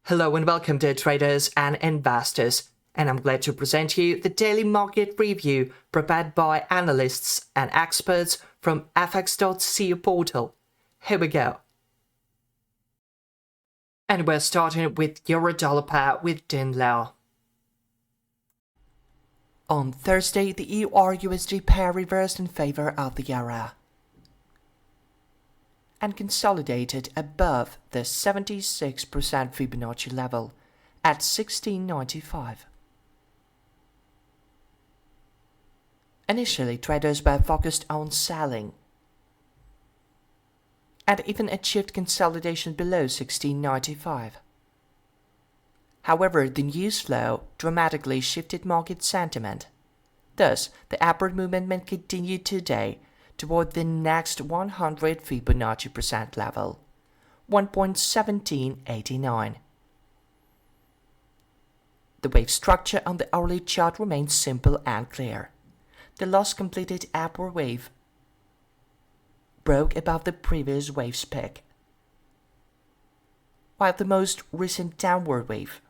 Hello and welcome to traders and investors, and I'm glad to present you the daily market review prepared by analysts and experts from fx.co portal. Here we go. And we're starting with euro-dollar pair with Din Lao. On Thursday, the EURUSD pair reversed in favor of the euro and consolidated above the 76% Fibonacci level at 1695. Initially, traders were focused on selling and even achieved consolidation below 1695. However, the news flow dramatically shifted market sentiment. Thus, the upward movement continued today toward the next 100 Fibonacci percent level, 1.1789. The wave structure on the hourly chart remains simple and clear. The last completed upward wave broke above the previous wave's peak, while the most recent downward wave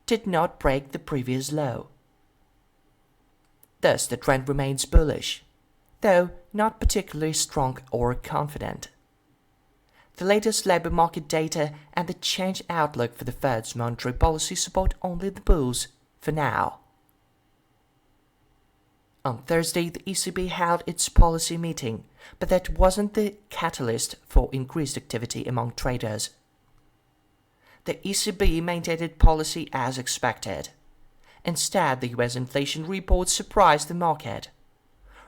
did not break the previous low. Thus, the trend remains bullish, though not particularly strong or confident. The latest labor market data and the changed outlook for the Fed's monetary policy support only the bulls for now. On Thursday, the ECB held its policy meeting, but that wasn't the catalyst for increased activity among traders. The ECB maintained its policy as expected. Instead, the US inflation report surprised the market.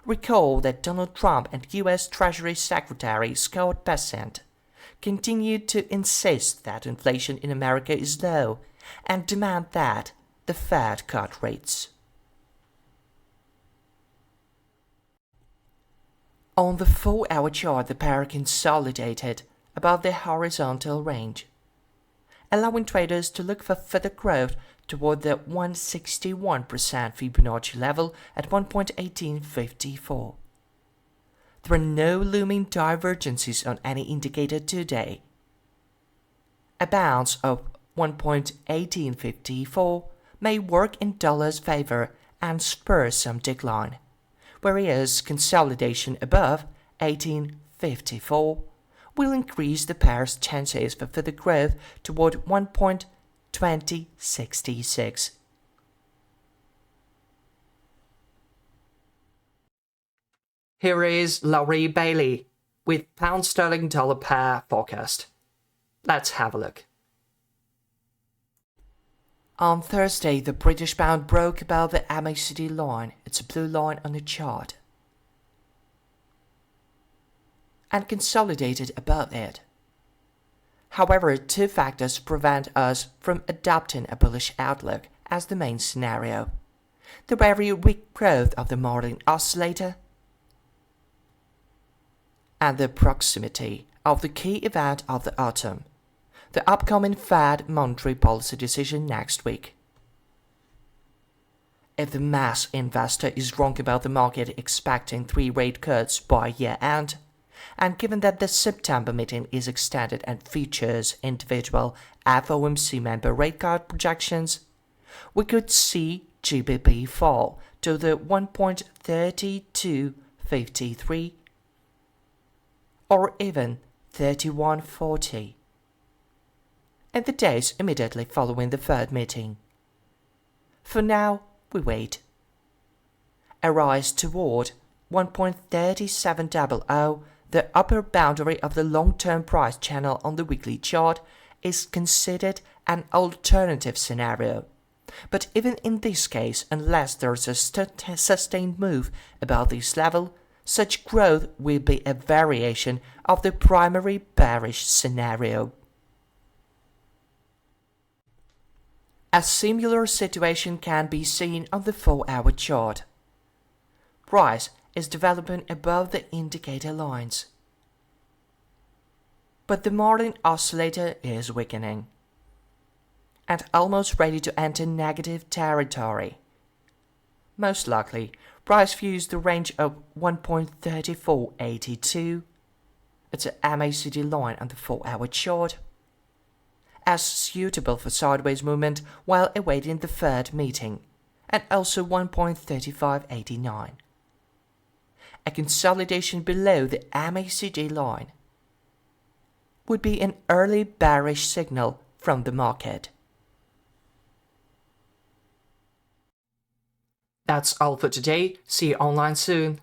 Recall that Donald Trump and US Treasury Secretary Scott Bessent continued to insist that inflation in America is low and demand that the Fed cut rates. On the 4-hour chart, the pair consolidated above the horizontal range, allowing traders to look for further growth toward the 161% Fibonacci level at 1.1854. There are no looming divergences on any indicator today. A bounce of 1.1854 may work in dollars' favor and spur some decline, whereas consolidation above 1854 will increase the pair's chances for further growth toward 1.2066. Here is Laurie Bailey with pound sterling dollar pair forecast. Let's have a look. On Thursday, the British pound broke above the MACD line, its blue line on the chart, and consolidated above it. However, two factors prevent us from adopting a bullish outlook as the main scenario: the very weak growth of the Marlin oscillator and the proximity of the key event of the autumn, the upcoming Fed monetary policy decision next week. If the mass investor is wrong about the market expecting 3 rate cuts by year-end, and given that the September meeting is extended and features individual FOMC member rate cut projections, we could see GBP fall to the 1.3253 or even 3140 in the days immediately following the Fed meeting. For now, we wait. A rise toward 1.3700, the upper boundary of the long-term price channel on the weekly chart, is considered an alternative scenario. But even in this case, unless there's a sustained move above this level, such growth will be a variation of the primary bearish scenario. A similar situation can be seen on the 4-hour chart. Price is developing above the indicator lines, but the Marlin oscillator is weakening and almost ready to enter negative territory. Most likely, price views the range of 1.3482, it's a MACD line on the 4-hour chart, as suitable for sideways movement while awaiting the third meeting, and also 1.3589. A consolidation below the MACD line would be an early bearish signal from the market. That's all for today. See you online soon.